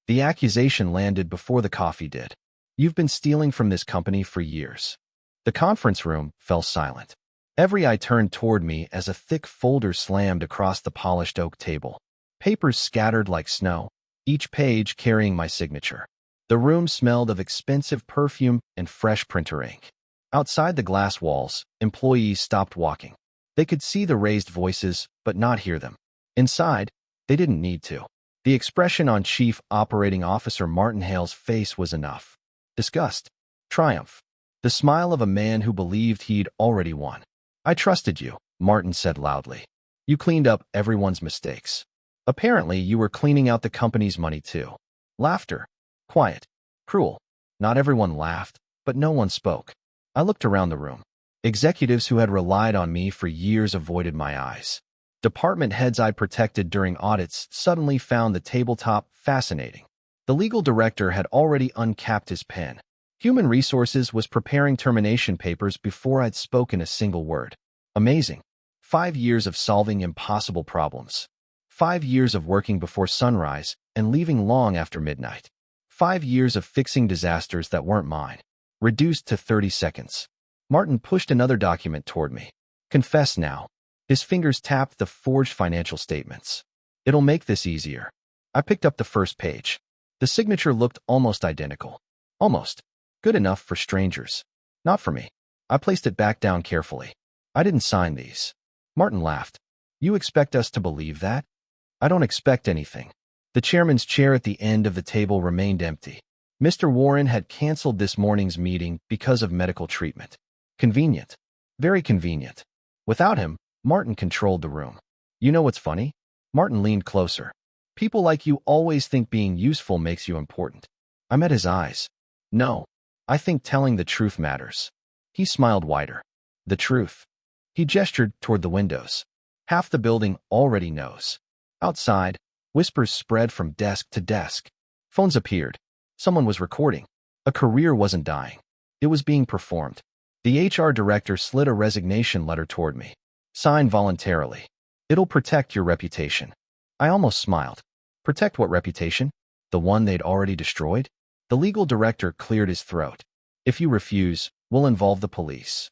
The accusation landed before the coffee did. You've been stealing from this company for years. The conference room fell silent. Every eye turned toward me as a thick folder slammed across the polished oak table. Papers scattered like snow, each page carrying my signature. The room smelled of expensive perfume and fresh printer ink. Outside the glass walls, employees stopped walking. They could see the raised voices, but not hear them. Inside, they didn't need to. The expression on Chief Operating Officer Martin Hale's face was enough. Disgust. Triumph. The smile of a man who believed he'd already won. I trusted you, Martin said loudly. You cleaned up everyone's mistakes. Apparently, you were cleaning out the company's money too. Laughter. Quiet. Cruel. Not everyone laughed, but no one spoke. I looked around the room. Executives who had relied on me for years avoided my eyes. Department heads I protected during audits suddenly found the tabletop fascinating. The legal director had already uncapped his pen. Human Resources was preparing termination papers before I'd spoken a single word. Amazing. 5 years of solving impossible problems. 5 years of working before sunrise and leaving long after midnight. 5 years of fixing disasters that weren't mine. Reduced to 30 seconds. Martin pushed another document toward me. Confess now. His fingers tapped the forged financial statements. It'll make this easier. I picked up the first page. The signature looked almost identical. Almost. Good enough for strangers. Not for me. I placed it back down carefully. I didn't sign these. Martin laughed. You expect us to believe that? I don't expect anything. The chairman's chair at the end of the table remained empty. Mr. Warren had canceled this morning's meeting because of medical treatment. Convenient. Very convenient. Without him, Martin controlled the room. You know what's funny? Martin leaned closer. People like you always think being useful makes you important. I met his eyes. No. I think telling the truth matters. He smiled wider. The truth. He gestured toward the windows. Half the building already knows. Outside, whispers spread from desk to desk. Phones appeared. Someone was recording. A career wasn't dying. It was being performed. The HR director slid a resignation letter toward me. Sign voluntarily. It'll protect your reputation. I almost smiled. Protect what reputation? The one they'd already destroyed? The legal director cleared his throat. If you refuse, we'll involve the police.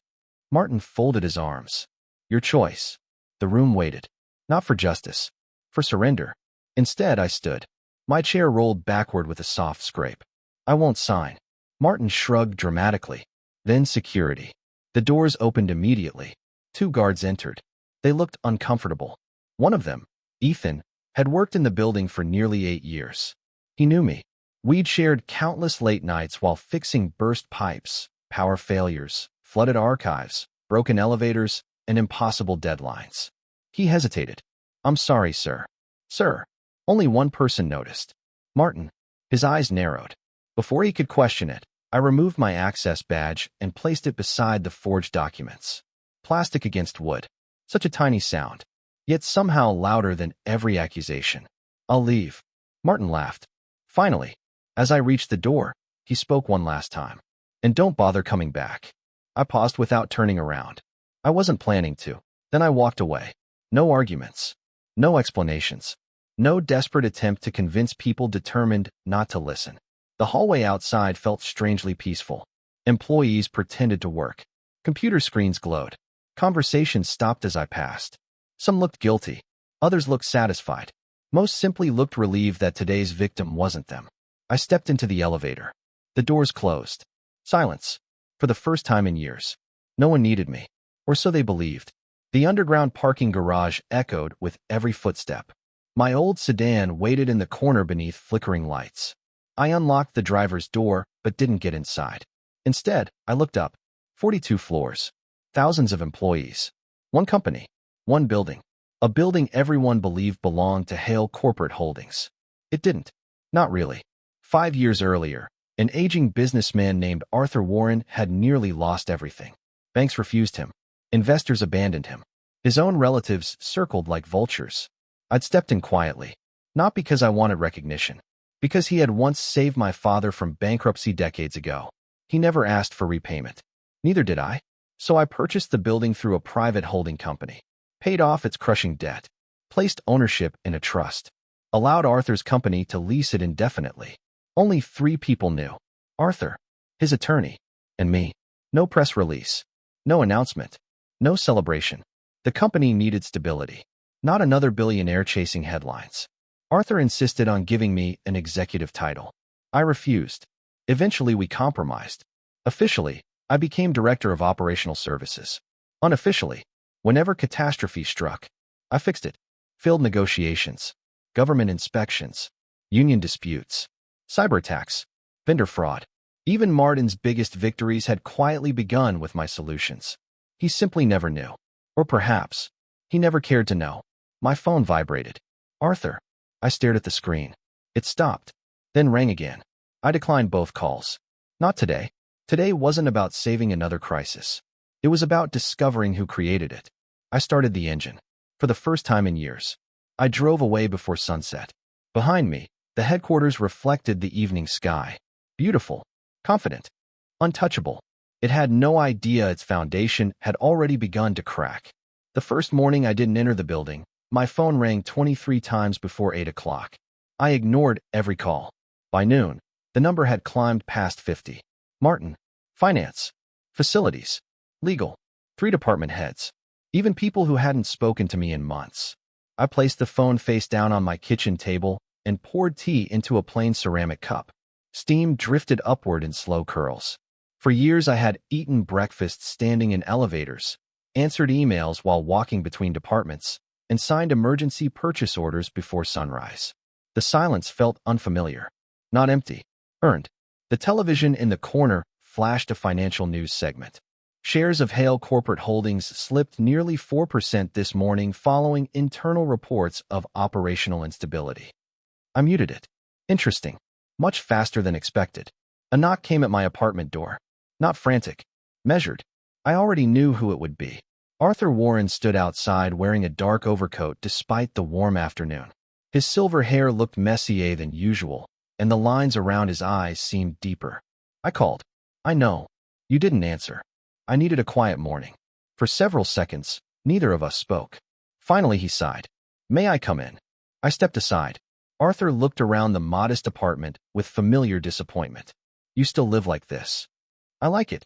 Martin folded his arms. Your choice. The room waited. Not for justice. For surrender. Instead, I stood. My chair rolled backward with a soft scrape. I won't sign. Martin shrugged dramatically. Then security. The doors opened immediately. 2 guards entered. They looked uncomfortable. One of them, Ethan, had worked in the building for nearly 8 years. He knew me. We'd shared countless late nights while fixing burst pipes, power failures, flooded archives, broken elevators, and impossible deadlines. He hesitated. I'm sorry, sir. Sir. Only one person noticed. Martin. His eyes narrowed. Before he could question it, I removed my access badge and placed it beside the forged documents. Plastic against wood. Such a tiny sound, yet somehow louder than every accusation. I'll leave. Martin laughed. Finally, as I reached the door, he spoke one last time. And don't bother coming back. I paused without turning around. I wasn't planning to. Then I walked away. No arguments. No explanations. No desperate attempt to convince people determined not to listen. The hallway outside felt strangely peaceful. Employees pretended to work. Computer screens glowed. Conversations stopped as I passed. Some looked guilty. Others looked satisfied. Most simply looked relieved that today's victim wasn't them. I stepped into the elevator. The doors closed. Silence. For the first time in years. No one needed me. Or so they believed. The underground parking garage echoed with every footstep. My old sedan waited in the corner beneath flickering lights. I unlocked the driver's door, but didn't get inside. Instead, I looked up. 42 floors. Thousands of employees. One company. One building. A building everyone believed belonged to Hale Corporate Holdings. It didn't. Not really. 5 years earlier, an aging businessman named Arthur Warren had nearly lost everything. Banks refused him. Investors abandoned him. His own relatives circled like vultures. I'd stepped in quietly. Not because I wanted recognition. Because he had once saved my father from bankruptcy decades ago. He never asked for repayment. Neither did I. So I purchased the building through a private holding company. Paid off its crushing debt. Placed ownership in a trust. allowed Arthur's company to lease it indefinitely. Only 3 people knew: Arthur, his attorney, and me. No press release, no announcement, no celebration. The company needed stability, not another billionaire chasing headlines. Arthur insisted on giving me an executive title. I refused. Eventually, we compromised. Officially, I became Director of Operational Services. Unofficially, whenever catastrophe struck, I fixed it. Field negotiations, government inspections, union disputes, cyber attacks, vendor fraud. Even Martin's biggest victories had quietly begun with my solutions. He simply never knew. Or perhaps, he never cared to know. My phone vibrated. Arthur. I stared at the screen. It stopped, then rang again. I declined both calls. Not today. Today wasn't about saving another crisis. It was about discovering who created it. I started the engine. For the first time in years, I drove away before sunset. Behind me, the headquarters reflected the evening sky. Beautiful, confident, untouchable. It had no idea its foundation had already begun to crack. The first morning I didn't enter the building, my phone rang 23 times before 8 o'clock. I ignored every call. By noon, the number had climbed past 50. Martin, finance, facilities, legal, 3 department heads, even people who hadn't spoken to me in months. I placed the phone face down on my kitchen table and poured tea into a plain ceramic cup. Steam drifted upward in slow curls. For years I had eaten breakfast standing in elevators, answered emails while walking between departments, and signed emergency purchase orders before sunrise. The silence felt unfamiliar, not empty, earned. The television in the corner flashed a financial news segment. Shares of Hale Corporate Holdings slipped nearly 4% this morning following internal reports of operational instability. I muted it. Interesting. Much faster than expected. A knock came at my apartment door. Not frantic. Measured. I already knew who it would be. Arthur Warren stood outside wearing a dark overcoat despite the warm afternoon. His silver hair looked messier than usual, and the lines around his eyes seemed deeper. I called. I know. You didn't answer. I needed a quiet morning. For several seconds, neither of us spoke. Finally, he sighed. May I come in? I stepped aside. Arthur looked around the modest apartment with familiar disappointment. You still live like this. I like it.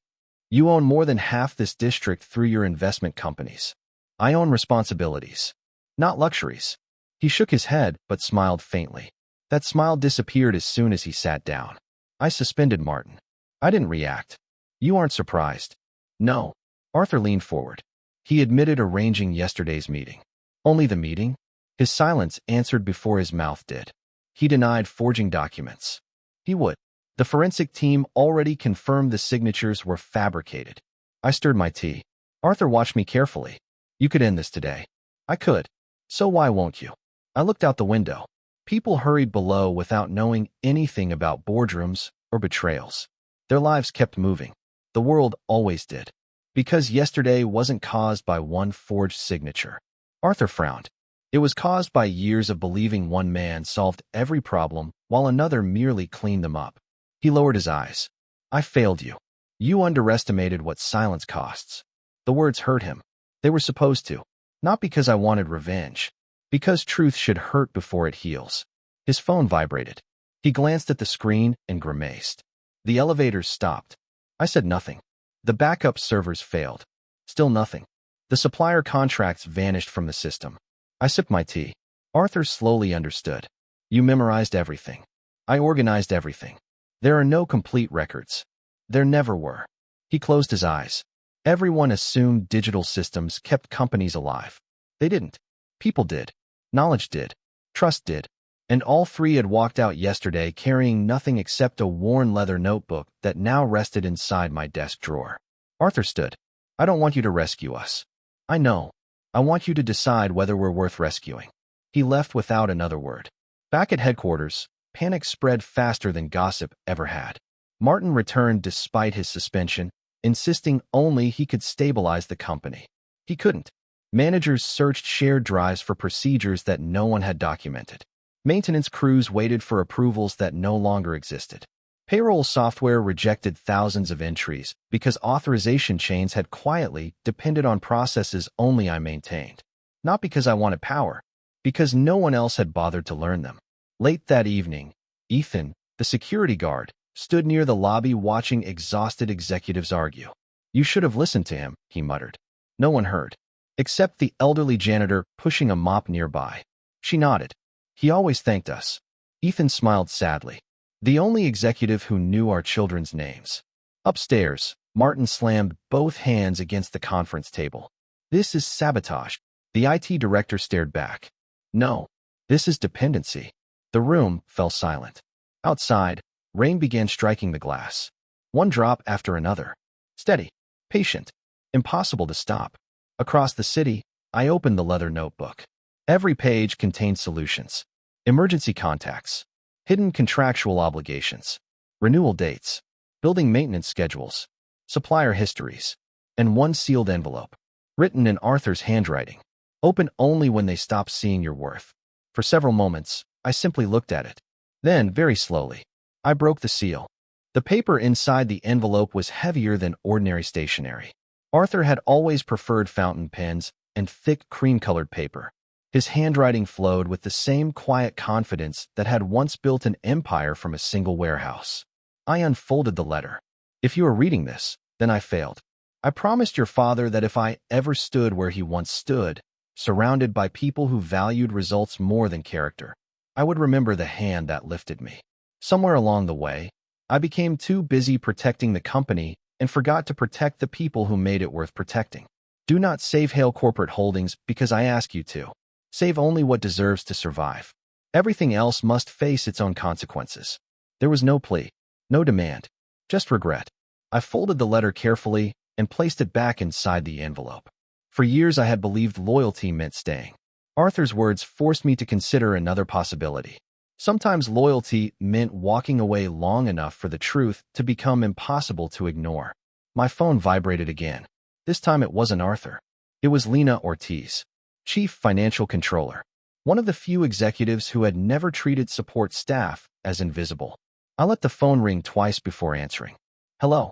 You own more than half this district through your investment companies. I own responsibilities, not luxuries. He shook his head but smiled faintly. That smile disappeared as soon as he sat down. I suspended Martin. I didn't react. You aren't surprised. No. Arthur leaned forward. He admitted arranging yesterday's meeting. Only the meeting? His silence answered before his mouth did. He denied forging documents. He would. The forensic team already confirmed the signatures were fabricated. I stirred my tea. Arthur watched me carefully. You could end this today. I could. So why won't you? I looked out the window. People hurried below without knowing anything about boardrooms or betrayals. Their lives kept moving. The world always did. Because yesterday wasn't caused by one forged signature. Arthur frowned. It was caused by years of believing one man solved every problem while another merely cleaned them up. He lowered his eyes. I failed you. You underestimated what silence costs. The words hurt him. They were supposed to. Not because I wanted revenge. Because truth should hurt before it heals. His phone vibrated. He glanced at the screen and grimaced. The elevators stopped. I said nothing. The backup servers failed. Still nothing. The supplier contracts vanished from the system. I sipped my tea. Arthur slowly understood. You memorized everything. I organized everything. There are no complete records. There never were. He closed his eyes. Everyone assumed digital systems kept companies alive. They didn't. People did. Knowledge did. Trust did. And all 3 had walked out yesterday carrying nothing except a worn leather notebook that now rested inside my desk drawer. Arthur stood. I don't want you to rescue us. I know. I want you to decide whether we're worth rescuing. He left without another word. Back at headquarters, panic spread faster than gossip ever had. Martin returned despite his suspension, insisting only he could stabilize the company. He couldn't. Managers searched shared drives for procedures that no one had documented. Maintenance crews waited for approvals that no longer existed. Payroll software rejected thousands of entries because authorization chains had quietly depended on processes only I maintained. Not because I wanted power, because no one else had bothered to learn them. Late that evening, Ethan, the security guard, stood near the lobby watching exhausted executives argue. "You should have listened to him," he muttered. No one heard, except the elderly janitor pushing a mop nearby. She nodded. "He always thanked us." Ethan smiled sadly. "The only executive who knew our children's names." Upstairs, Martin slammed both hands against the conference table. "This is sabotage." The IT director stared back. "No, this is dependency." The room fell silent. Outside, rain began striking the glass. One drop after another. Steady, patient, impossible to stop. Across the city, I opened the leather notebook. Every page contained solutions. Emergency contacts, hidden contractual obligations, renewal dates, building maintenance schedules, supplier histories, and one sealed envelope, written in Arthur's handwriting. Open only when they stop seeing your worth. For several moments, I simply looked at it. Then, very slowly, I broke the seal. The paper inside the envelope was heavier than ordinary stationery. Arthur had always preferred fountain pens and thick cream-colored paper. His handwriting flowed with the same quiet confidence that had once built an empire from a single warehouse. I unfolded the letter. "If you are reading this, then I failed. I promised your father that if I ever stood where he once stood, surrounded by people who valued results more than character, I would remember the hand that lifted me. Somewhere along the way, I became too busy protecting the company and forgot to protect the people who made it worth protecting. Do not save Hale Corporate Holdings because I ask you to. Save only what deserves to survive. Everything else must face its own consequences." There was no plea, no demand, just regret. I folded the letter carefully and placed it back inside the envelope. For years I had believed loyalty meant staying. Arthur's words forced me to consider another possibility. Sometimes loyalty meant walking away long enough for the truth to become impossible to ignore. My phone vibrated again. This time it wasn't Arthur. It was Lena Ortiz, Chief Financial Controller, one of the few executives who had never treated support staff as invisible. I let the phone ring twice before answering. "Hello."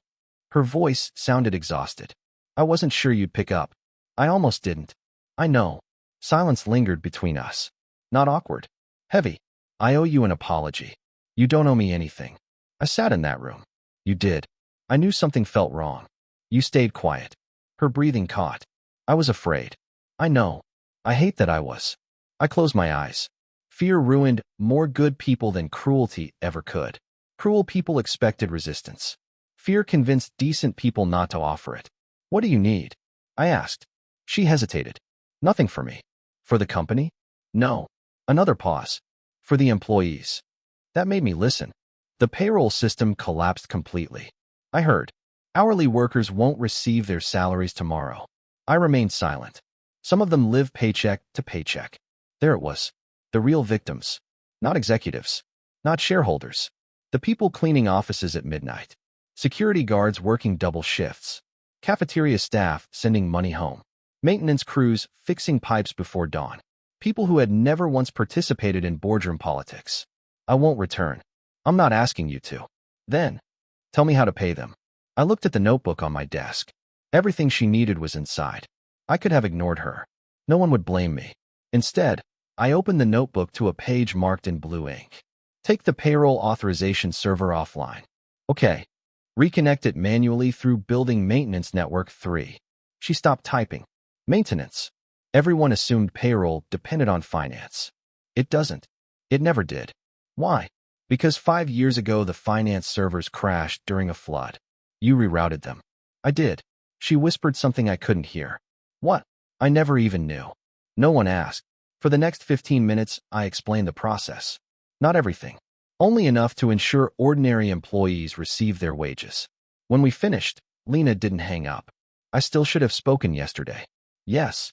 Her voice sounded exhausted. "I wasn't sure you'd pick up." "I almost didn't." "I know." Silence lingered between us. Not awkward. Heavy. "I owe you an apology. You don't owe me anything." I sat in that room. "You did." I knew something felt wrong. "You stayed quiet." Her breathing caught. "I was afraid." "I know. I hate that I was." I closed my eyes. Fear ruined more good people than cruelty ever could. Cruel people expected resistance. Fear convinced decent people not to offer it. "What do you need?" I asked. She hesitated. "Nothing for me." "For the company?" "No." Another pause. "For the employees." That made me listen. The payroll system collapsed completely. I heard, "Hourly workers won't receive their salaries tomorrow." I remained silent. Some of them live paycheck to paycheck. There it was. The real victims. Not executives. Not shareholders. The people cleaning offices at midnight. Security guards working double shifts. Cafeteria staff sending money home. Maintenance crews fixing pipes before dawn. People who had never once participated in boardroom politics. "I won't return." "I'm not asking you to." "Then, tell me how to pay them." I looked at the notebook on my desk. Everything she needed was inside. I could have ignored her. No one would blame me. Instead, I opened the notebook to a page marked in blue ink. "Take the payroll authorization server offline." "Okay." "Reconnect it manually through Building Maintenance Network 3. She stopped typing. "Maintenance." Everyone assumed payroll depended on finance. It doesn't. It never did. Why? Because 5 years ago the finance servers crashed during a flood. You rerouted them. I did. She whispered something I couldn't hear. What? I never even knew. No one asked. For the next 15 minutes, I explained the process. Not everything. Only enough to ensure ordinary employees receive their wages. When we finished, Lena didn't hang up. "I still should have spoken yesterday." "Yes.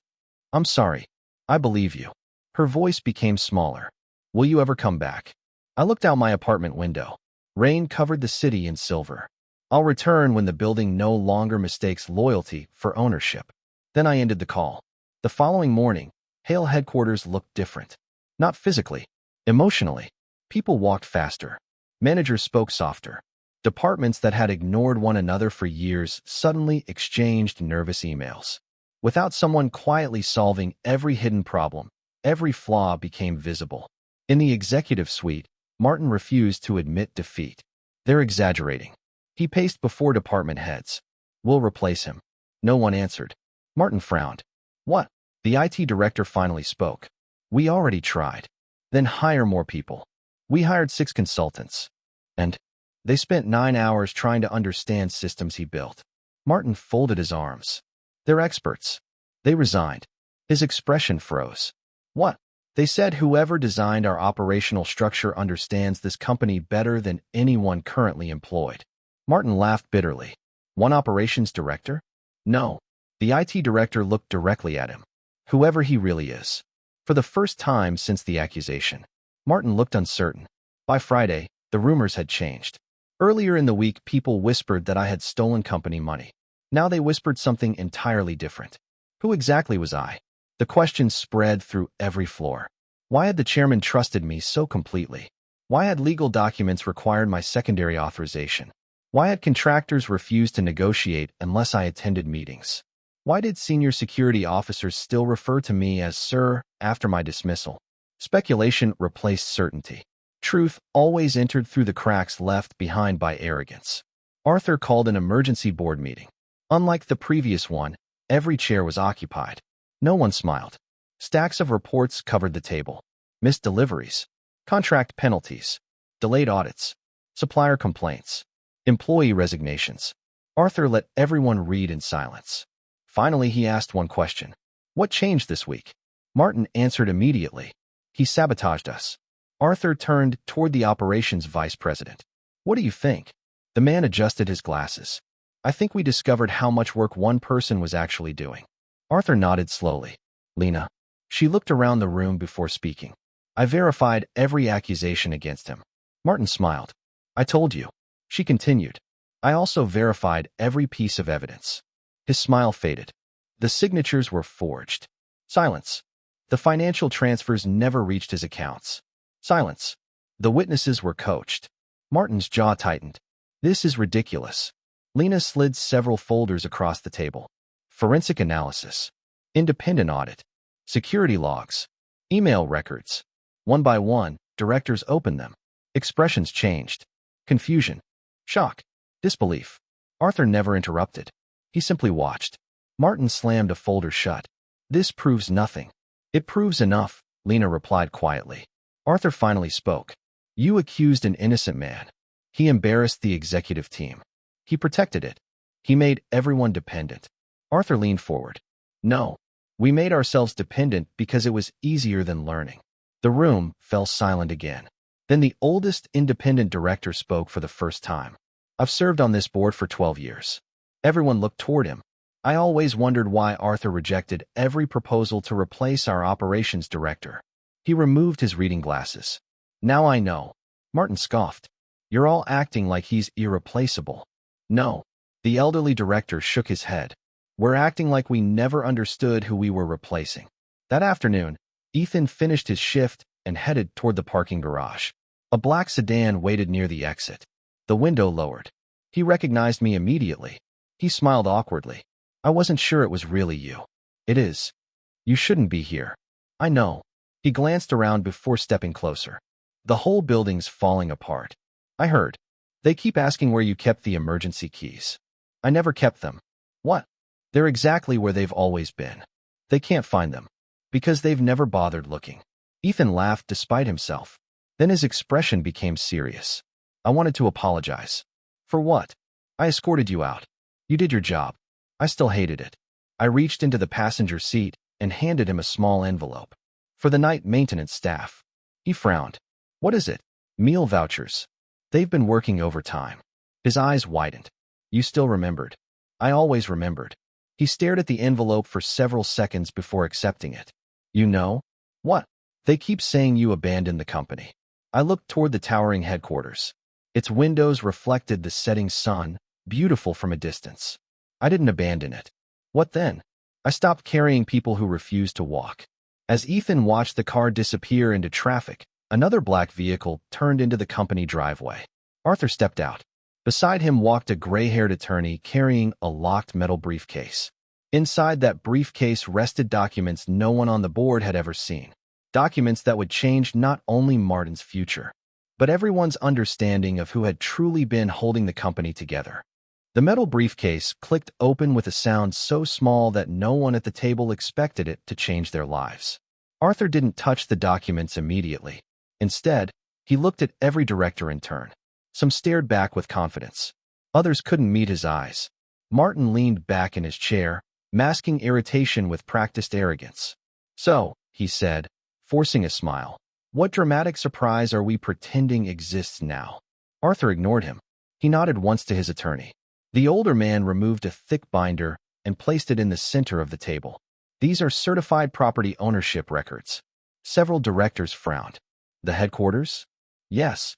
I'm sorry. I believe you." Her voice became smaller. "Will you ever come back?" I looked out my apartment window. Rain covered the city in silver. "I'll return when the building no longer mistakes loyalty for ownership." Then I ended the call. The following morning, Hale headquarters looked different. Not physically, emotionally. People walked faster. Managers spoke softer. Departments that had ignored one another for years suddenly exchanged nervous emails. Without someone quietly solving every hidden problem, every flaw became visible. In the executive suite, Martin refused to admit defeat. They're exaggerating. He paced before department heads. We'll replace him. No one answered. Martin frowned. What? The IT director finally spoke. We already tried. Then hire more people. We hired 6 consultants. And they spent 9 hours trying to understand systems he built. Martin folded his arms. They're experts. They resigned. His expression froze. What? They said whoever designed our operational structure understands this company better than anyone currently employed. Martin laughed bitterly. One operations director? No. The IT director looked directly at him. Whoever he really is. For the first time since the accusation, Martin looked uncertain. By Friday, the rumors had changed. Earlier in the week, people whispered that I had stolen company money. Now they whispered something entirely different. Who exactly was I? The questions spread through every floor. Why had the chairman trusted me so completely? Why had legal documents required my secondary authorization? Why had contractors refused to negotiate unless I attended meetings? Why did senior security officers still refer to me as Sir after my dismissal? Speculation replaced certainty. Truth always entered through the cracks left behind by arrogance. Arthur called an emergency board meeting. Unlike the previous one, every chair was occupied. No one smiled. Stacks of reports covered the table. Missed deliveries, contract penalties, delayed audits, supplier complaints, employee resignations. Arthur let everyone read in silence. Finally, he asked one question. What changed this week? Martin answered immediately. He sabotaged us. Arthur turned toward the operations vice president. What do you think? The man adjusted his glasses. I think we discovered how much work one person was actually doing. Arthur nodded slowly. Lena. She looked around the room before speaking. I verified every accusation against him. Martin smiled. I told you. She continued. I also verified every piece of evidence. His smile faded. The signatures were forged. Silence. The financial transfers never reached his accounts. Silence. The witnesses were coached. Martin's jaw tightened. This is ridiculous. Lena slid several folders across the table. Forensic analysis. Independent audit. Security logs. Email records. One by one, directors opened them. Expressions changed. Confusion. Shock. Disbelief. Arthur never interrupted. He simply watched. Martin slammed a folder shut. This proves nothing. It proves enough, Lena replied quietly. Arthur finally spoke. You accused an innocent man. He embarrassed the executive team. He protected it. He made everyone dependent. Arthur leaned forward. No. We made ourselves dependent because it was easier than learning. The room fell silent again. Then the oldest independent director spoke for the first time. I've served on this board for 12 years. Everyone looked toward him. I always wondered why Arthur rejected every proposal to replace our operations director. He removed his reading glasses. Now I know. Martin scoffed. You're all acting like he's irreplaceable. No. The elderly director shook his head. We're acting like we never understood who we were replacing. That afternoon, Ethan finished his shift and headed toward the parking garage. A black sedan waited near the exit. The window lowered. He recognized me immediately. He smiled awkwardly. I wasn't sure it was really you. It is. You shouldn't be here. I know. He glanced around before stepping closer. The whole building's falling apart. I heard. They keep asking where you kept the emergency keys. I never kept them. What? They're exactly where they've always been. They can't find them. Because they've never bothered looking. Ethan laughed despite himself. Then his expression became serious. I wanted to apologize. For what? I escorted you out. You did your job. I still hated it. I reached into the passenger seat and handed him a small envelope. For the night maintenance staff. He frowned. What is it? Meal vouchers. They've been working overtime. His eyes widened. You still remembered. I always remembered. He stared at the envelope for several seconds before accepting it. You know? What? They keep saying you abandoned the company. I looked toward the towering headquarters. Its windows reflected the setting sun, beautiful from a distance. I didn't abandon it. What then? I stopped carrying people who refused to walk. As Ethan watched the car disappear into traffic, another black vehicle turned into the company driveway. Arthur stepped out. Beside him walked a gray-haired attorney carrying a locked metal briefcase. Inside that briefcase rested documents no one on the board had ever seen. Documents that would change not only Martin's future, but everyone's understanding of who had truly been holding the company together. The metal briefcase clicked open with a sound so small that no one at the table expected it to change their lives. Arthur didn't touch the documents immediately. Instead, he looked at every director in turn. Some stared back with confidence. Others couldn't meet his eyes. Martin leaned back in his chair, masking irritation with practiced arrogance. "So," he said, forcing a smile, "what dramatic surprise are we pretending exists now?" Arthur ignored him. He nodded once to his attorney. The older man removed a thick binder and placed it in the center of the table. "These are certified property ownership records." Several directors frowned. "The headquarters?" "Yes."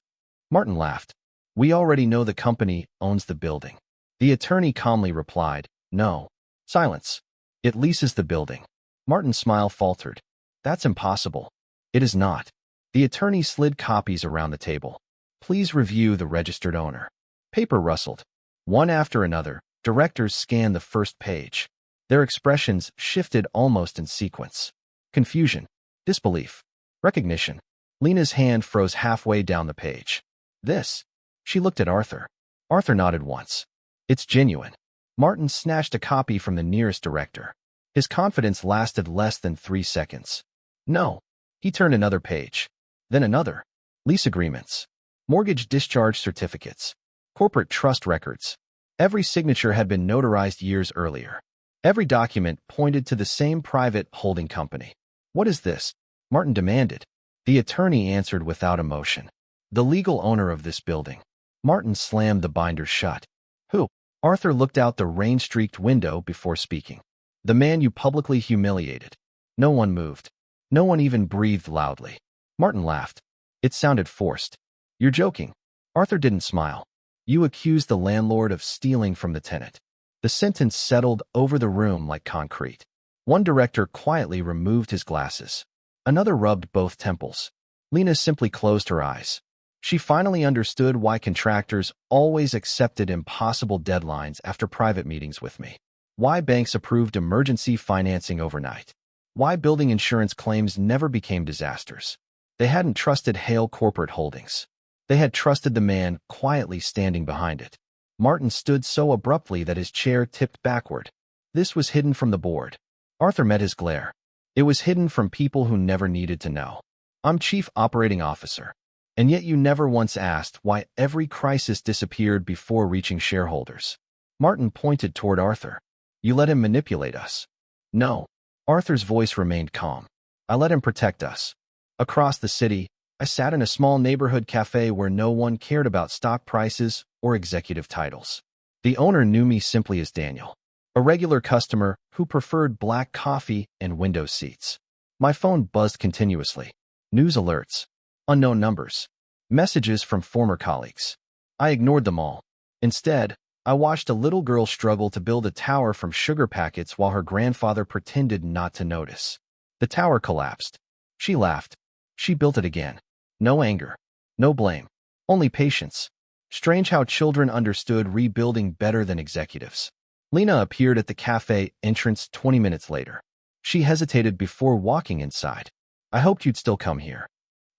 Martin laughed. "We already know the company owns the building." The attorney calmly replied, "No." Silence. "It leases the building." Martin's smile faltered. "That's impossible." "It is not." The attorney slid copies around the table. "Please review the registered owner." Paper rustled. One after another, directors scanned the first page. Their expressions shifted almost in sequence. Confusion, disbelief, recognition. Lena's hand froze halfway down the page. "This?" She looked at Arthur. Arthur nodded once. "It's genuine." Martin snatched a copy from the nearest director. His confidence lasted less than 3 seconds. "No." He turned another page. Then another. Lease agreements. Mortgage discharge certificates. Corporate trust records. Every signature had been notarized years earlier. Every document pointed to the same private holding company. "What is this?" Martin demanded. The attorney answered without emotion. "The legal owner of this building." Martin slammed the binder shut. "Who?" Arthur looked out the rain-streaked window before speaking. "The man you publicly humiliated." No one moved. No one even breathed loudly. Martin laughed. It sounded forced. "You're joking." Arthur didn't smile. "You accused the landlord of stealing from the tenant." The sentence settled over the room like concrete. One director quietly removed his glasses. Another rubbed both temples. Lena simply closed her eyes. She finally understood why contractors always accepted impossible deadlines after private meetings with me. Why banks approved emergency financing overnight. Why building insurance claims never became disasters. They hadn't trusted Hale Corporate Holdings. They had trusted the man quietly standing behind it. Martin stood so abruptly that his chair tipped backward. This was hidden from the board. Arthur met his glare. It was hidden from people who never needed to know. "I'm Chief Operating Officer. And yet you never once asked why every crisis disappeared before reaching shareholders." Martin pointed toward Arthur. "You let him manipulate us." "No." Arthur's voice remained calm. "I let him protect us." Across the city, I sat in a small neighborhood cafe where no one cared about stock prices or executive titles. The owner knew me simply as Daniel, a regular customer who preferred black coffee and window seats. My phone buzzed continuously. News alerts, unknown numbers, messages from former colleagues. I ignored them all. Instead, I watched a little girl struggle to build a tower from sugar packets while her grandfather pretended not to notice. The tower collapsed. She laughed. She built it again. No anger. No blame. Only patience. Strange how children understood rebuilding better than executives. Lena appeared at the cafe entrance 20 minutes later. She hesitated before walking inside. "I hoped you'd still come here."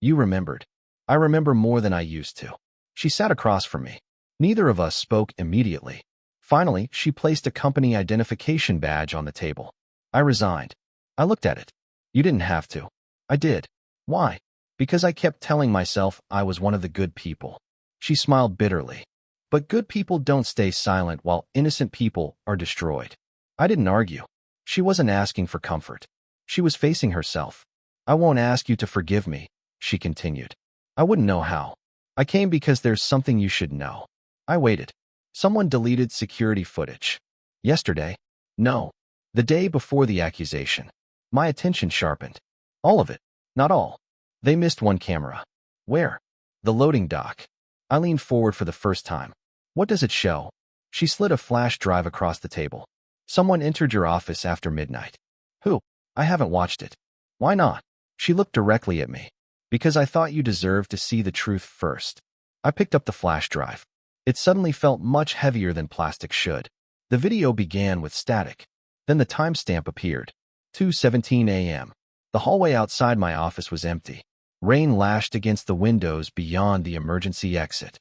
"You remembered." "I remember more than I used to." She sat across from me. Neither of us spoke immediately. Finally, she placed a company identification badge on the table. I resigned. I looked at it. "You didn't have to." "I did." "Why?" "Because I kept telling myself I was one of the good people." She smiled bitterly. "But good people don't stay silent while innocent people are destroyed." I didn't argue. She wasn't asking for comfort. She was facing herself. "I won't ask you to forgive me," she continued. "I wouldn't know how. I came because there's something you should know." I waited. Someone deleted security footage. Yesterday? No. The day before the accusation. My attention sharpened. All of it. Not all. They missed one camera. Where? The loading dock. I leaned forward for the first time. "What does it show?" She slid a flash drive across the table. "Someone entered your office after midnight." "Who?" "I haven't watched it." "Why not?" She looked directly at me. "Because I thought you deserved to see the truth first." I picked up the flash drive. It suddenly felt much heavier than plastic should. The video began with static. Then the timestamp appeared. 2:17 a.m. The hallway outside my office was empty. Rain lashed against the windows beyond the emergency exit.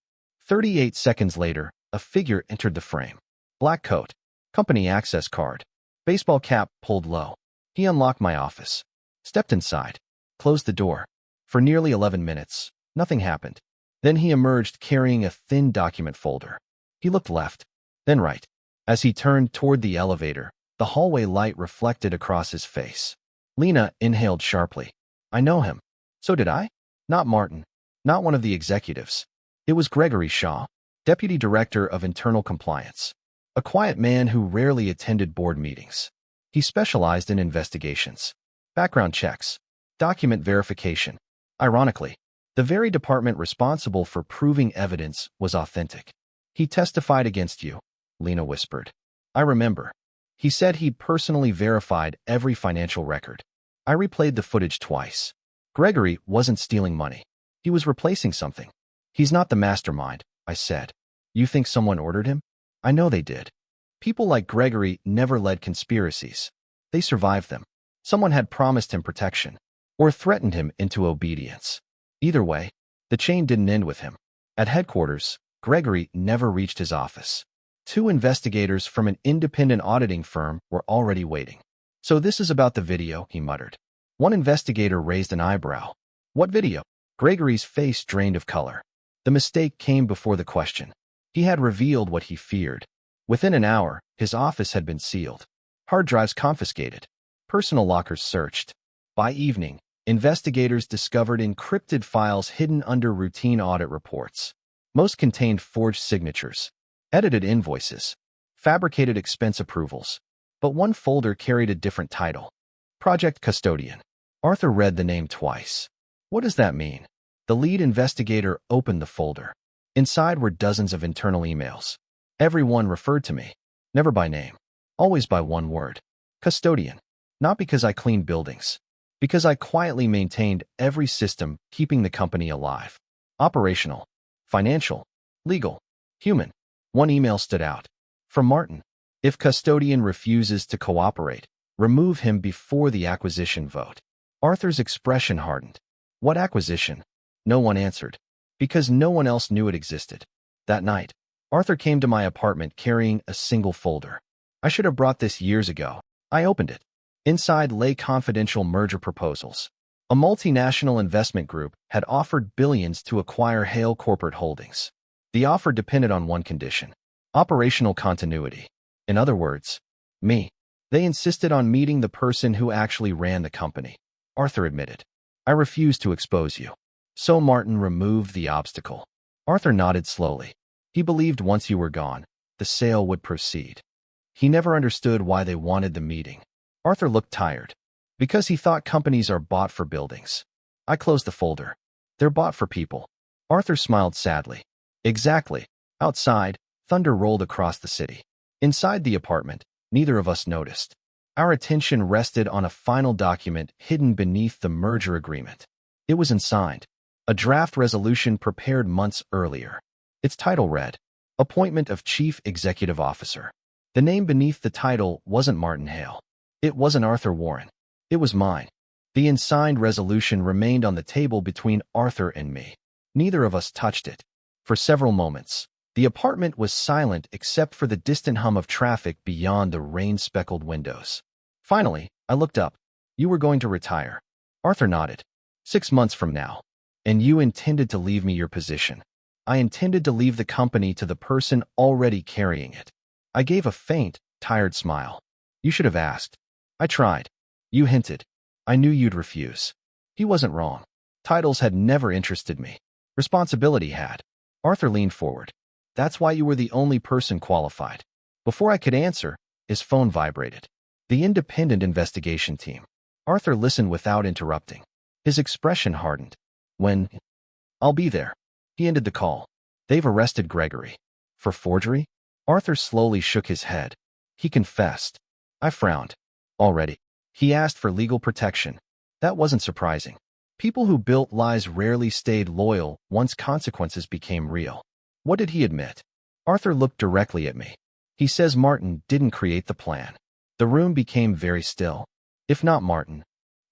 38 seconds later, a figure entered the frame. Black coat, company access card, baseball cap pulled low. He unlocked my office, stepped inside, closed the door. For nearly 11 minutes, nothing happened. Then he emerged carrying a thin document folder. He looked left, then right. As he turned toward the elevator, the hallway light reflected across his face. Lena inhaled sharply. I know him. So did I? Not Martin. Not one of the executives. It was Gregory Shaw, Deputy Director of Internal Compliance. A quiet man who rarely attended board meetings. He specialized in investigations, background checks, document verification. Ironically, the very department responsible for proving evidence was authentic. He testified against you, Lena whispered. I remember. He said he'd personally verified every financial record. I replayed the footage twice. Gregory wasn't stealing money. He was replacing something. He's not the mastermind, I said. You think someone ordered him? I know they did. People like Gregory never led conspiracies. They survived them. Someone had promised him protection, or threatened him into obedience. Either way, the chain didn't end with him. At headquarters, Gregory never reached his office. 2 investigators from an independent auditing firm were already waiting. So this is about the video, he muttered. One investigator raised an eyebrow. What video? Gregory's face drained of color. The mistake came before the question. He had revealed what he feared. Within an hour, his office had been sealed. Hard drives confiscated. Personal lockers searched. By evening, investigators discovered encrypted files hidden under routine audit reports. Most contained forged signatures, edited invoices, fabricated expense approvals. But one folder carried a different title. Project Custodian. Arthur read the name twice. What does that mean? The lead investigator opened the folder. Inside were dozens of internal emails. Every one referred to me. Never by name. Always by one word. Custodian. Not because I cleaned buildings. Because I quietly maintained every system keeping the company alive. Operational. Financial. Legal. Human. One email stood out. From Martin. If custodian refuses to cooperate, remove him before the acquisition vote. Arthur's expression hardened. What acquisition? No one answered. Because no one else knew it existed. That night, Arthur came to my apartment carrying a single folder. I should have brought this years ago. I opened it. Inside lay confidential merger proposals. A multinational investment group had offered billions to acquire Hale Corporate Holdings. The offer depended on one condition: operational continuity. In other words, me. They insisted on meeting the person who actually ran the company. Arthur admitted. I refused to expose you. So Martin removed the obstacle. Arthur nodded slowly. He believed once you were gone, the sale would proceed. He never understood why they wanted the meeting. Arthur looked tired. Because he thought companies are bought for buildings. I closed the folder. They're bought for people. Arthur smiled sadly. Exactly. Outside, thunder rolled across the city. Inside the apartment, neither of us noticed. Our attention rested on a final document hidden beneath the merger agreement. It was unsigned. A draft resolution prepared months earlier. Its title read, Appointment of Chief Executive Officer. The name beneath the title wasn't Martin Hale. It wasn't Arthur Warren. It was mine. The unsigned resolution remained on the table between Arthur and me. Neither of us touched it. For several moments, the apartment was silent except for the distant hum of traffic beyond the rain-speckled windows. Finally, I looked up. You were going to retire. Arthur nodded. 6 months from now. And you intended to leave me your position. I intended to leave the company to the person already carrying it. I gave a faint, tired smile. You should have asked. I tried. You hinted. I knew you'd refuse. He wasn't wrong. Titles had never interested me. Responsibility had. Arthur leaned forward. That's why you were the only person qualified. Before I could answer, his phone vibrated. The independent investigation team. Arthur listened without interrupting. His expression hardened. When? I'll be there. He ended the call. They've arrested Gregory. For forgery? Arthur slowly shook his head. He confessed. I frowned. Already. He asked for legal protection. That wasn't surprising. People who built lies rarely stayed loyal once consequences became real. What did he admit? Arthur looked directly at me. He says Martin didn't create the plan. The room became very still. If not Martin.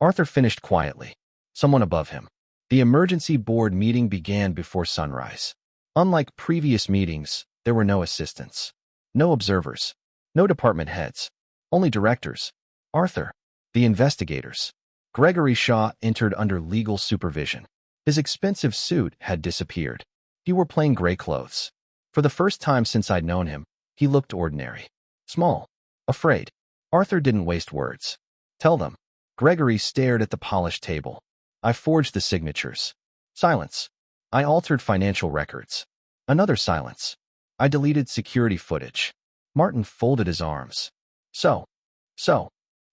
Arthur finished quietly. Someone above him. The emergency board meeting began before sunrise. Unlike previous meetings, there were no assistants, no observers, no department heads, only directors. Arthur, the investigators. Gregory Shaw entered under legal supervision. His expensive suit had disappeared. He wore plain gray clothes. For the first time since I'd known him, he looked ordinary. Small. Afraid. Arthur didn't waste words. Tell them. Gregory stared at the polished table. I forged the signatures. Silence. I altered financial records. Another silence. I deleted security footage. Martin folded his arms. So.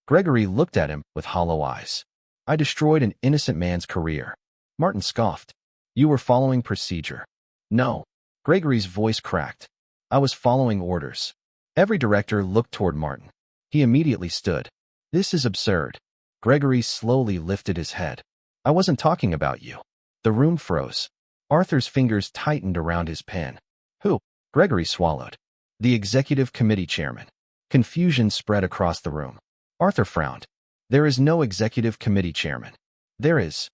Gregory looked at him with hollow eyes. I destroyed an innocent man's career. Martin scoffed. You were following procedure. No. Gregory's voice cracked. I was following orders. Every director looked toward Martin. He immediately stood. This is absurd. Gregory slowly lifted his head. I wasn't talking about you. The room froze. Arthur's fingers tightened around his pen. Who? Gregory swallowed. The executive committee chairman. Confusion spread across the room. Arthur frowned. There is no executive committee chairman. There is.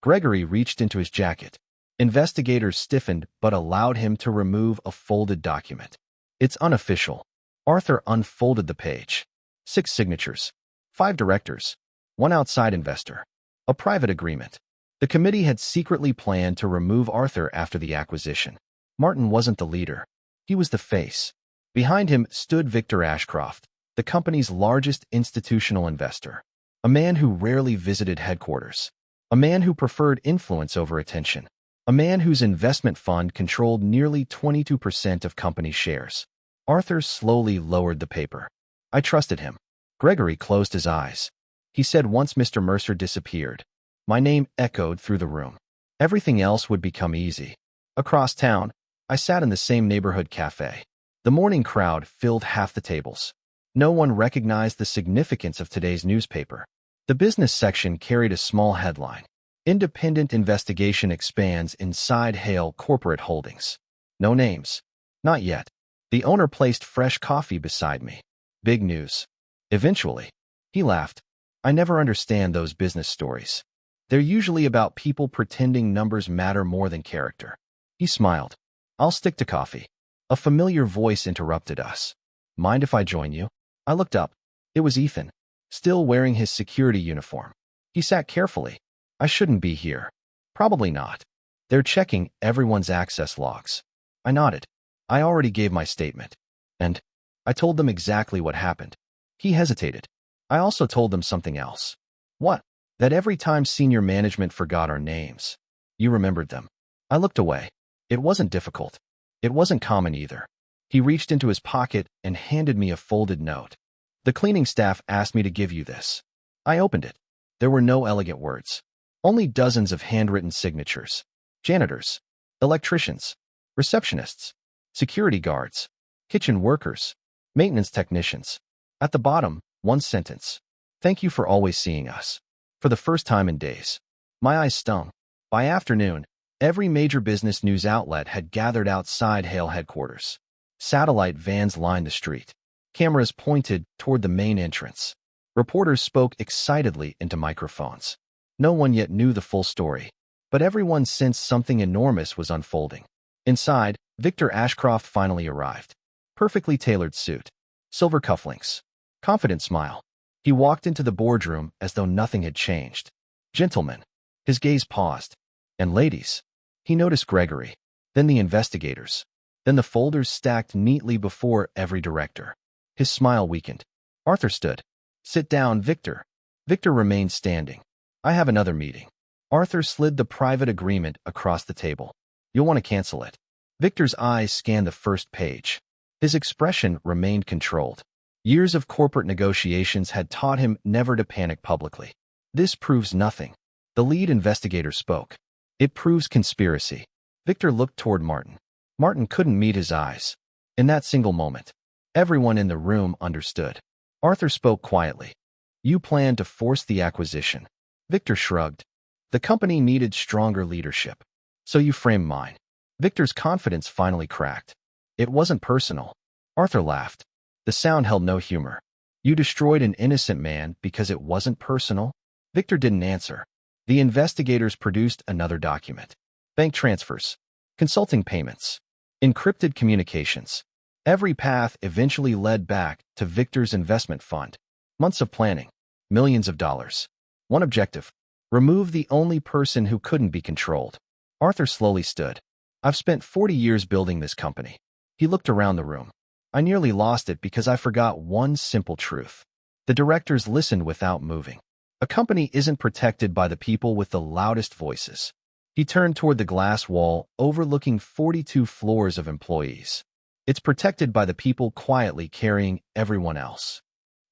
Gregory reached into his jacket. Investigators stiffened but allowed him to remove a folded document. It's unofficial. Arthur unfolded the page. 6 signatures. 5 directors. 1 outside investor. A private agreement. The committee had secretly planned to remove Arthur after the acquisition. Martin wasn't the leader. He was the face. Behind him stood Victor Ashcroft, the company's largest institutional investor. A man who rarely visited headquarters. A man who preferred influence over attention. A man whose investment fund controlled nearly 22% of company shares. Arthur slowly lowered the paper. I trusted him. Gregory closed his eyes. He said once Mr. Mercer disappeared, my name echoed through the room. Everything else would become easy. Across town, I sat in the same neighborhood cafe. The morning crowd filled half the tables. No one recognized the significance of today's newspaper. The business section carried a small headline. Independent investigation expands inside Hale Corporate Holdings. No names. Not yet. The owner placed fresh coffee beside me. Big news. Eventually. He laughed. I never understand those business stories. They're usually about people pretending numbers matter more than character. He smiled. I'll stick to coffee. A familiar voice interrupted us. Mind if I join you? I looked up. It was Ethan, still wearing his security uniform. He sat carefully. I shouldn't be here. Probably not. They're checking everyone's access logs. I nodded. I already gave my statement. And I told them exactly what happened. He hesitated. I also told them something else. What? That every time senior management forgot our names, you remembered them. I looked away. It wasn't difficult. It wasn't common either. He reached into his pocket and handed me a folded note. The cleaning staff asked me to give you this. I opened it. There were no elegant words. Only dozens of handwritten signatures. Janitors. Electricians. Receptionists. Security guards. Kitchen workers. Maintenance technicians. At the bottom, one sentence. Thank you for always seeing us. For the first time in days. My eyes stung. By afternoon, every major business news outlet had gathered outside Hale headquarters. Satellite vans lined the street. Cameras pointed toward the main entrance. Reporters spoke excitedly into microphones. No one yet knew the full story, but everyone sensed something enormous was unfolding. Inside, Victor Ashcroft finally arrived. Perfectly tailored suit. Silver cufflinks. Confident smile. He walked into the boardroom as though nothing had changed. Gentlemen. His gaze paused. And ladies. He noticed Gregory. Then the investigators. Then the folders stacked neatly before every director. His smile weakened. Arthur stood. Sit down, Victor. Victor remained standing. I have another meeting. Arthur slid the private agreement across the table. You'll want to cancel it. Victor's eyes scanned the first page. His expression remained controlled. Years of corporate negotiations had taught him never to panic publicly. This proves nothing. The lead investigator spoke. It proves conspiracy. Victor looked toward Martin. Martin couldn't meet his eyes. In that single moment, everyone in the room understood. Arthur spoke quietly. You planned to force the acquisition. Victor shrugged. The company needed stronger leadership. So you framed mine. Victor's confidence finally cracked. It wasn't personal. Arthur laughed. The sound held no humor. You destroyed an innocent man because it wasn't personal? Victor didn't answer. The investigators produced another document. Bank transfers, consulting payments, encrypted communications. Every path eventually led back to Victor's investment fund. Months of planning, millions of dollars. One objective: remove the only person who couldn't be controlled. Arthur slowly stood. I've spent 40 years building this company. He looked around the room. I nearly lost it because I forgot one simple truth. The directors listened without moving. A company isn't protected by the people with the loudest voices. He turned toward the glass wall overlooking 42 floors of employees. It's protected by the people quietly carrying everyone else.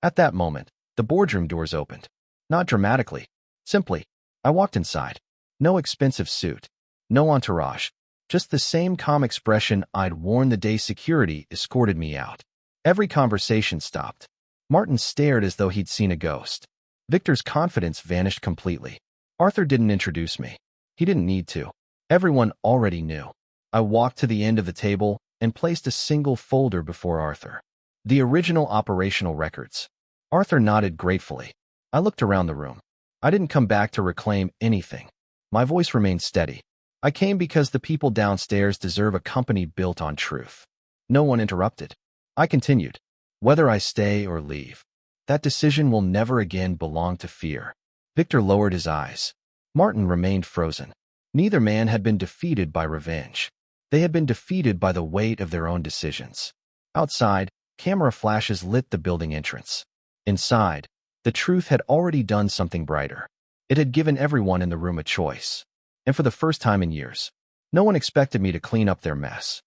At that moment, the boardroom doors opened. Not dramatically. Simply, I walked inside. No expensive suit. No entourage. Just the same calm expression I'd worn the day security escorted me out. Every conversation stopped. Martin stared as though he'd seen a ghost. Victor's confidence vanished completely. Arthur didn't introduce me. He didn't need to. Everyone already knew. I walked to the end of the table and placed a single folder before Arthur. The original operational records. Arthur nodded gratefully. I looked around the room. I didn't come back to reclaim anything. My voice remained steady. I came because the people downstairs deserve a company built on truth. No one interrupted. I continued. Whether I stay or leave, that decision will never again belong to fear. Victor lowered his eyes. Martin remained frozen. Neither man had been defeated by revenge. They had been defeated by the weight of their own decisions. Outside, camera flashes lit the building entrance. Inside, the truth had already done something brighter. It had given everyone in the room a choice. And for the first time in years, no one expected me to clean up their mess.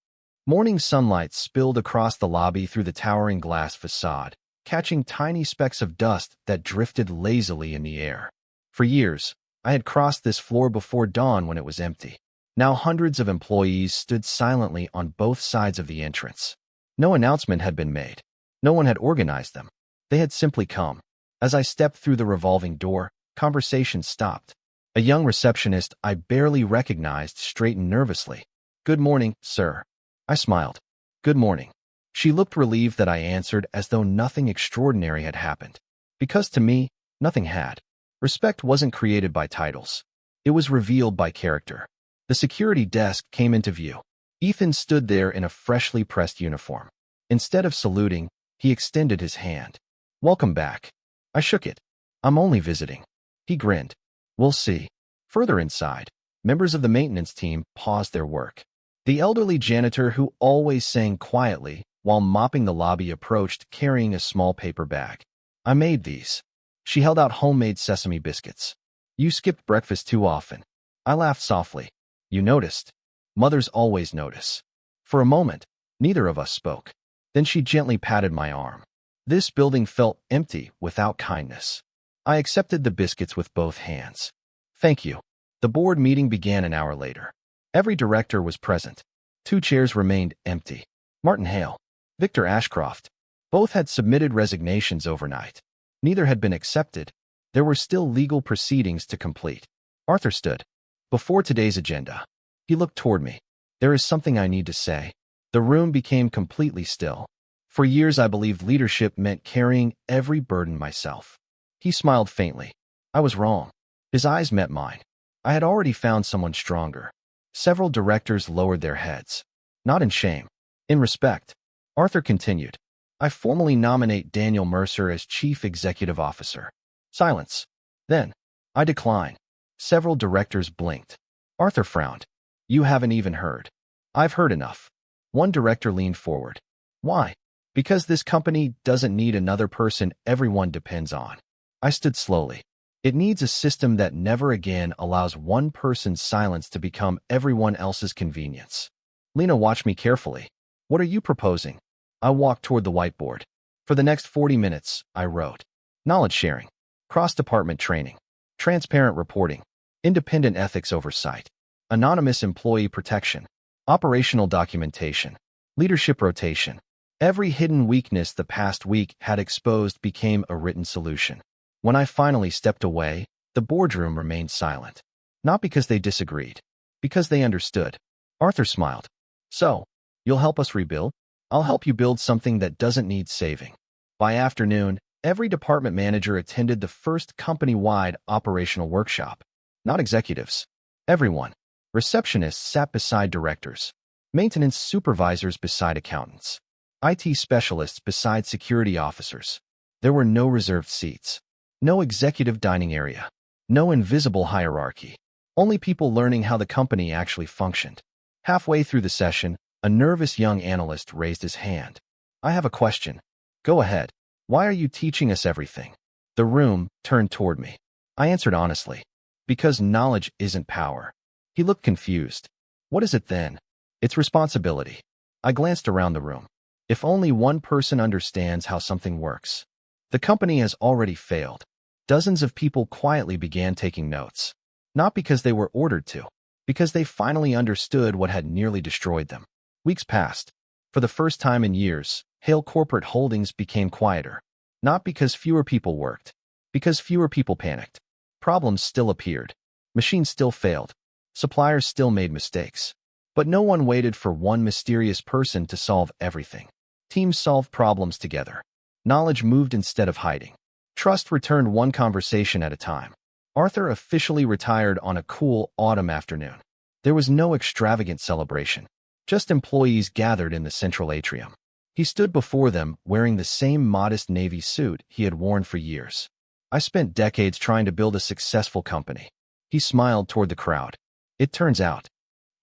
Morning sunlight spilled across the lobby through the towering glass facade, catching tiny specks of dust that drifted lazily in the air. For years, I had crossed this floor before dawn when it was empty. Now hundreds of employees stood silently on both sides of the entrance. No announcement had been made. No one had organized them. They had simply come. As I stepped through the revolving door, conversation stopped. A young receptionist I barely recognized straightened nervously. "Good morning, sir." I smiled. "Good morning." She looked relieved that I answered as though nothing extraordinary had happened. Because to me, nothing had. Respect wasn't created by titles. It was revealed by character. The security desk came into view. Ethan stood there in a freshly pressed uniform. Instead of saluting, he extended his hand. "Welcome back." I shook it. "I'm only visiting." He grinned. "We'll see." Further inside, members of the maintenance team paused their work. The elderly janitor who always sang quietly while mopping the lobby approached carrying a small paper bag. "I made these." She held out homemade sesame biscuits. "You skipped breakfast too often." I laughed softly. "You noticed." Mothers always notice. For a moment, neither of us spoke. Then she gently patted my arm. This building felt empty without kindness. I accepted the biscuits with both hands. "Thank you." The board meeting began an hour later. Every director was present. 2 chairs remained empty. Martin Hale, Victor Ashcroft. Both had submitted resignations overnight. Neither had been accepted. There were still legal proceedings to complete. Arthur stood before today's agenda. He looked toward me. "There is something I need to say." The room became completely still. For years I believed leadership meant carrying every burden myself. He smiled faintly. I was wrong. His eyes met mine. I had already found someone stronger. Several directors lowered their heads. Not in shame. In respect. Arthur continued. "I formally nominate Daniel Mercer as Chief Executive Officer." Silence. Then, "I decline." Several directors blinked. Arthur frowned. "You haven't even heard." "I've heard enough." One director leaned forward. "Why?" "Because this company doesn't need another person everyone depends on." I stood slowly. It needs a system that never again allows one person's silence to become everyone else's convenience. Lena watched me carefully. "What are you proposing?" I walked toward the whiteboard. For the next 40 minutes, I wrote. Knowledge sharing, cross-department training, transparent reporting, independent ethics oversight, anonymous employee protection, operational documentation, leadership rotation. Every hidden weakness the past week had exposed became a written solution. When I finally stepped away, the boardroom remained silent. Not because they disagreed, because they understood. Arthur smiled. "So, you'll help us rebuild?" "I'll help you build something that doesn't need saving." By afternoon, Every department manager attended the first company-wide operational workshop. Not executives. Everyone. Receptionists sat beside directors. Maintenance supervisors beside accountants. IT specialists beside security officers. There were no reserved seats. No executive dining area. No invisible hierarchy. Only people learning how the company actually functioned. Halfway through the session, a nervous young analyst raised his hand. "I have a question." "Go ahead. Why are you teaching us everything?" The room turned toward me. I answered honestly. "Because knowledge isn't power." He looked confused. "What is it then?" "It's responsibility." I glanced around the room. If only one person understands how something works. The company has already failed. Dozens of people quietly began taking notes. Not because they were ordered to, because they finally understood what had nearly destroyed them. Weeks passed. For the first time in years, Hale corporate holdings became quieter. Not because fewer people worked, because fewer people panicked. Problems still appeared. Machines still failed. Suppliers still made mistakes. But no one waited for one mysterious person to solve everything. Teams solved problems together. Knowledge moved instead of hiding. Trust returned one conversation at a time. Arthur officially retired on a cool autumn afternoon. There was no extravagant celebration. Just employees gathered in the central atrium. He stood before them wearing the same modest navy suit he had worn for years. "I spent decades trying to build a successful company." He smiled toward the crowd. "It turns out,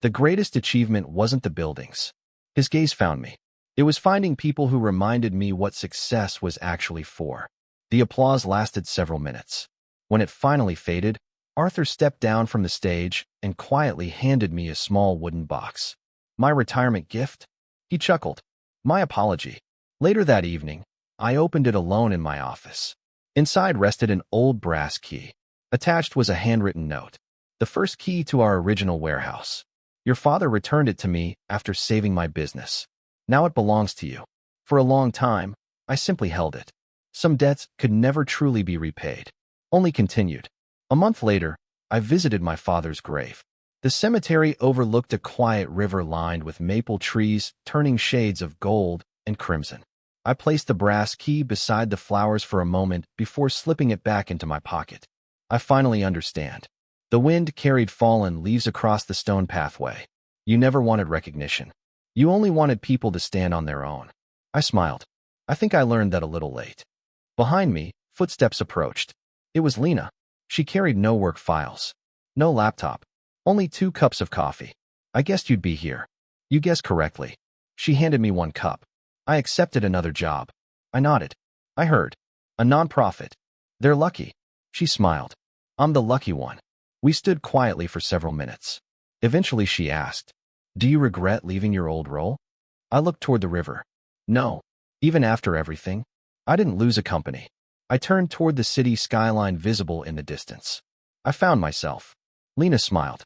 the greatest achievement wasn't the buildings." His gaze found me. It was finding people who reminded me what success was actually for. The applause lasted several minutes. When it finally faded, Arthur stepped down from the stage and quietly handed me a small wooden box. "My retirement gift?" He chuckled. "My apology." Later that evening, I opened it alone in my office. Inside rested an old brass key. Attached was a handwritten note. "The first key to our original warehouse. Your father returned it to me after saving my business. Now it belongs to you." For a long time, I simply held it. Some debts could never truly be repaid. Only continued. A month later, I visited my father's grave. The cemetery overlooked a quiet river lined with maple trees turning shades of gold and crimson. I placed the brass key beside the flowers for a moment before slipping it back into my pocket. I finally understand. The wind carried fallen leaves across the stone pathway. You never wanted recognition. You only wanted people to stand on their own. I smiled. I think I learned that a little late. Behind me, footsteps approached. It was Lena. She carried no work files. No laptop. Only 2 cups of coffee. "I guessed you'd be here." "You guessed correctly." She handed me 1 cup. "I accepted another job." I nodded. "I heard. A nonprofit. They're lucky." She smiled. "I'm the lucky one." We stood quietly for several minutes. Eventually she asked, "Do you regret leaving your old role?" I looked toward the river. No. Even after everything, I didn't lose a company. I turned toward the city skyline visible in the distance. I found myself. Lena smiled.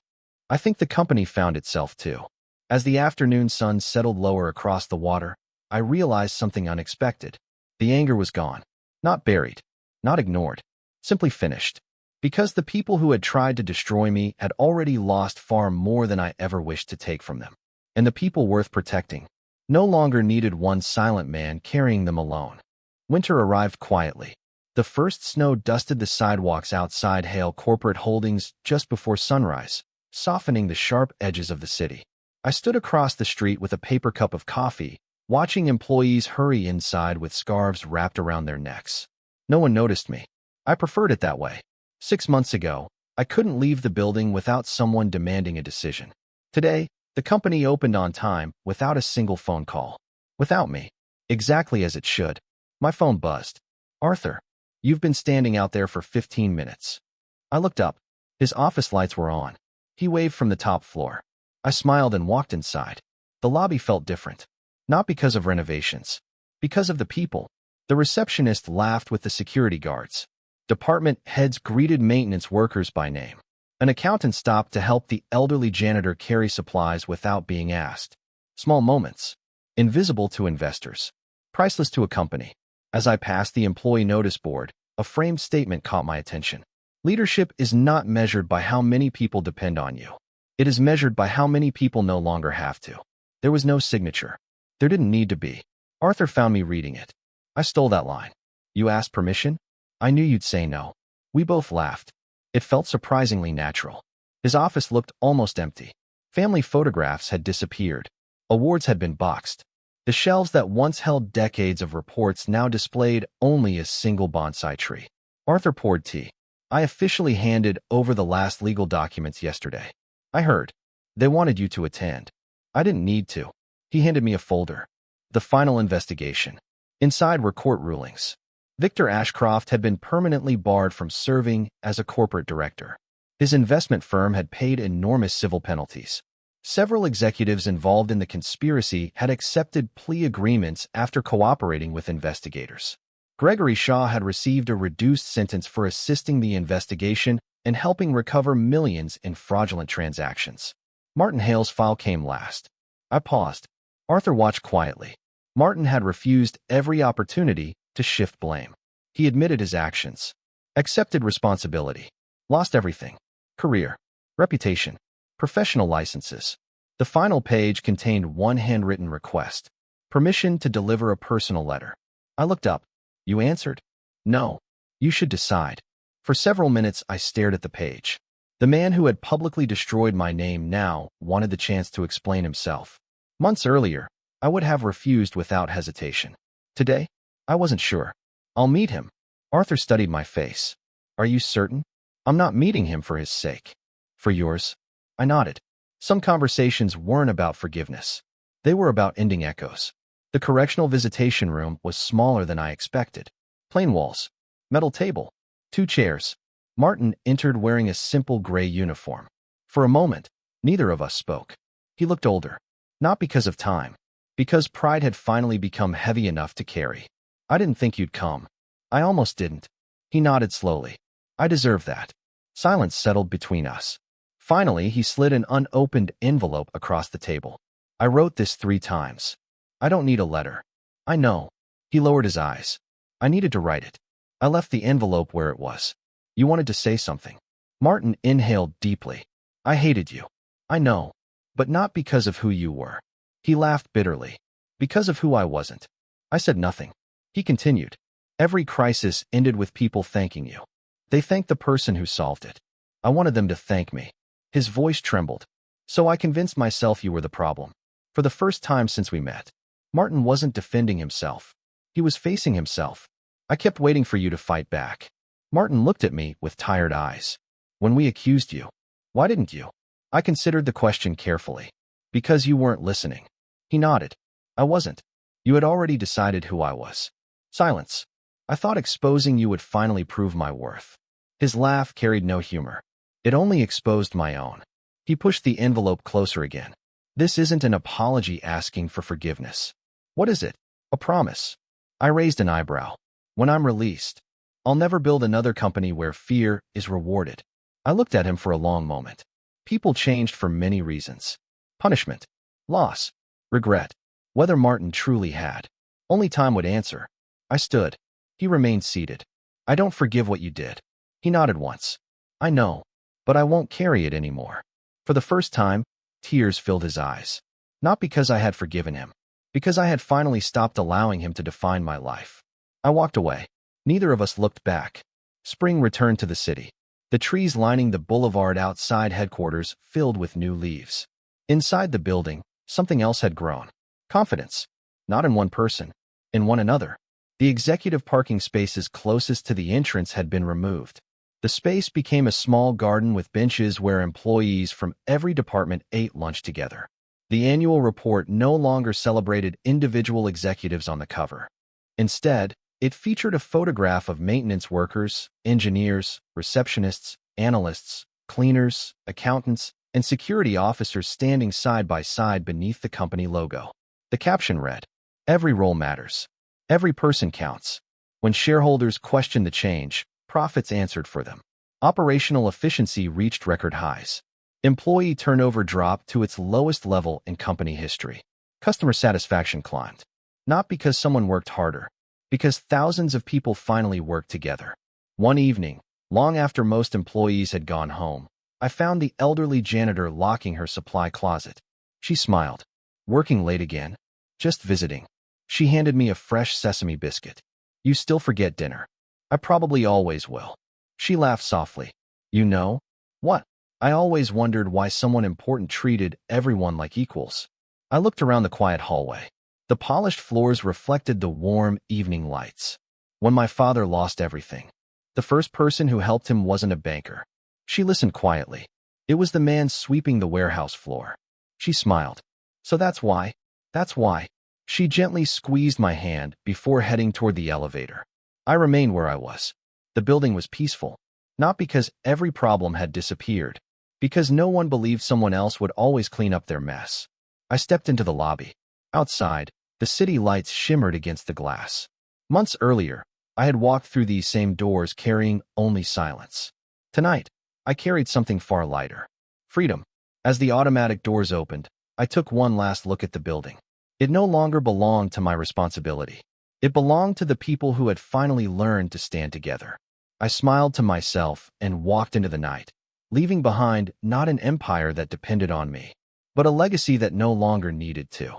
I think the company found itself too. As the afternoon sun settled lower across the water, I realized something unexpected. The anger was gone. Not buried. Not ignored. Simply finished. Because the people who had tried to destroy me had already lost far more than I ever wished to take from them. And the people worth protecting no longer needed one silent man carrying them alone. Winter arrived quietly. The first snow dusted the sidewalks outside Hale Corporate Holdings just before sunrise, softening the sharp edges of the city. I stood across the street with a paper cup of coffee, watching employees hurry inside with scarves wrapped around their necks. No one noticed me. I preferred it that way. 6 months ago, I couldn't leave the building without someone demanding a decision. Today, the company opened on time without a single phone call. Without me. Exactly as it should. My phone buzzed. "Arthur, you've been standing out there for 15 minutes. I looked up. His office lights were on. He waved from the top floor. I smiled and walked inside. The lobby felt different. Not because of renovations. Because of the people. The receptionist laughed with the security guards. Department heads greeted maintenance workers by name. An accountant stopped to help the elderly janitor carry supplies without being asked. Small moments. Invisible to investors. Priceless to a company. As I passed the employee notice board, a framed statement caught my attention. Leadership is not measured by how many people depend on you. It is measured by how many people no longer have to. There was no signature. There didn't need to be. Arthur found me reading it. I stole that line. You asked permission? I knew you'd say no. We both laughed. It felt surprisingly natural. His office looked almost empty. Family photographs had disappeared. Awards had been boxed. The shelves that once held decades of reports now displayed only a single bonsai tree. Arthur poured tea. I officially handed over the last legal documents yesterday. I heard. They wanted you to attend. I didn't need to. He handed me a folder. The final investigation. Inside were court rulings. Victor Ashcroft had been permanently barred from serving as a corporate director. His investment firm had paid enormous civil penalties. Several executives involved in the conspiracy had accepted plea agreements after cooperating with investigators. Gregory Shaw had received a reduced sentence for assisting the investigation and helping recover millions in fraudulent transactions. Martin Hale's file came last. I paused. Arthur watched quietly. Martin had refused every opportunity to shift blame. He admitted his actions, accepted responsibility, lost everything: career, reputation, professional licenses. The final page contained one handwritten request: permission to deliver a personal letter. I looked up. You answered? No. You should decide. For several minutes, I stared at the page. The man who had publicly destroyed my name now wanted the chance to explain himself. Months earlier, I would have refused without hesitation. Today, I wasn't sure. I'll meet him. Arthur studied my face. Are you certain? I'm not meeting him for his sake. For yours? I nodded. Some conversations weren't about forgiveness. They were about ending echoes. The correctional visitation room was smaller than I expected. Plain walls, metal table, 2 chairs. Martin entered wearing a simple gray uniform. For a moment, neither of us spoke. He looked older. Not because of time. Because pride had finally become heavy enough to carry. I didn't think you'd come. I almost didn't. He nodded slowly. I deserve that. Silence settled between us. Finally, he slid an unopened envelope across the table. I wrote this 3 times. I don't need a letter. I know. He lowered his eyes. I needed to write it. I left the envelope where it was. You wanted to say something. Martin inhaled deeply. I hated you. I know. But not because of who you were. He laughed bitterly. Because of who I wasn't. I said nothing. He continued. Every crisis ended with people thanking you. They thanked the person who solved it. I wanted them to thank me. His voice trembled. So I convinced myself you were the problem. For the first time since we met. Martin wasn't defending himself. He was facing himself. I kept waiting for you to fight back. Martin looked at me with tired eyes. When we accused you, why didn't you? I considered the question carefully. Because you weren't listening. He nodded. I wasn't. You had already decided who I was. Silence. I thought exposing you would finally prove my worth. His laugh carried no humor. It only exposed my own. He pushed the envelope closer again. This isn't an apology asking for forgiveness. What is it? A promise. I raised an eyebrow. When I'm released, I'll never build another company where fear is rewarded. I looked at him for a long moment. People changed for many reasons. Punishment, loss, regret. Whether Martin truly had. Only time would answer. I stood. He remained seated. I don't forgive what you did. He nodded once. I know, but I won't carry it anymore. For the first time, tears filled his eyes. Not because I had forgiven him. Because I had finally stopped allowing him to define my life. I walked away. Neither of us looked back. Spring returned to the city. The trees lining the boulevard outside headquarters filled with new leaves. Inside the building, something else had grown. Confidence. Not in one person. In one another. The executive parking spaces closest to the entrance had been removed. The space became a small garden with benches where employees from every department ate lunch together. The annual report no longer celebrated individual executives on the cover. Instead, it featured a photograph of maintenance workers, engineers, receptionists, analysts, cleaners, accountants, and security officers standing side by side beneath the company logo. The caption read, "Every role matters. Every person counts." When shareholders questioned the change, profits answered for them. Operational efficiency reached record highs. Employee turnover dropped to its lowest level in company history. Customer satisfaction climbed. Not because someone worked harder, because thousands of people finally worked together. One evening, long after most employees had gone home, I found the elderly janitor locking her supply closet. She smiled. "Working late again?" "Just visiting." She handed me a fresh sesame biscuit. You still forget dinner. I probably always will. She laughed softly. You know? What? I always wondered why someone important treated everyone like equals. I looked around the quiet hallway. The polished floors reflected the warm evening lights. When my father lost everything, the first person who helped him wasn't a banker. She listened quietly. It was the man sweeping the warehouse floor. She smiled. So that's why. That's why. She gently squeezed my hand before heading toward the elevator. I remained where I was. The building was peaceful. Not because every problem had disappeared, because no one believed someone else would always clean up their mess. I stepped into the lobby. Outside, the city lights shimmered against the glass. Months earlier, I had walked through these same doors carrying only silence. Tonight, I carried something far lighter. Freedom. As the automatic doors opened, I took one last look at the building. It no longer belonged to my responsibility. It belonged to the people who had finally learned to stand together. I smiled to myself and walked into the night, leaving behind not an empire that depended on me, but a legacy that no longer needed to.